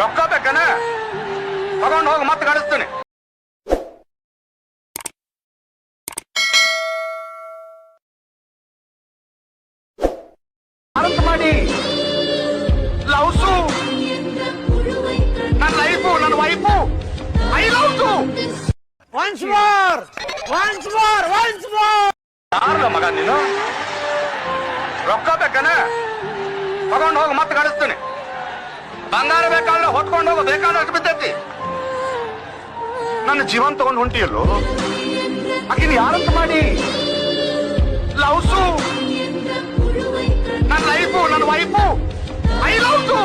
ರೊಕ್ಕ ಬೇಕನ ತಗೊಂಡು ಹೋಗಿ ಮತ್ತೆ ಕಳಿಸ್ತೀನಿ. ಅರ್ಥ ಮಾಡಿ ಲವ್ಸು ನನ್ನ ಲೈಫು ನನ್ನ wife I love you. Once more once more once more. ಯಾರಲ್ಲ ಮಗ ನೀನು? ರೊಕ್ಕ ಬೇಕನ ತಗೊಂಡು ಹೋಗಿ ಮತ್ತೆ ಕಳಿಸ್ತೀನಿ. ಬಂಗಾರ ಬೇಕಾದ್ರೆ ಹೊತ್ಕೊಂಡು ಹೋಗೋ ಬೇಕಾದಷ್ಟು ಬಿದ್ದೈತಿ. ನನ್ನ ಜೀವನ್ ತಗೊಂಡು ಹೊಂಟಿಯಲ್ಲೋ ಆಕಿನ ಯಾರಂತ ಮಾಡಿ ಲವ್ಸು ನನ್ನ ಲೈಫು ನನ್ನ ವೈಫು ಐ ಲವ್ ಯು.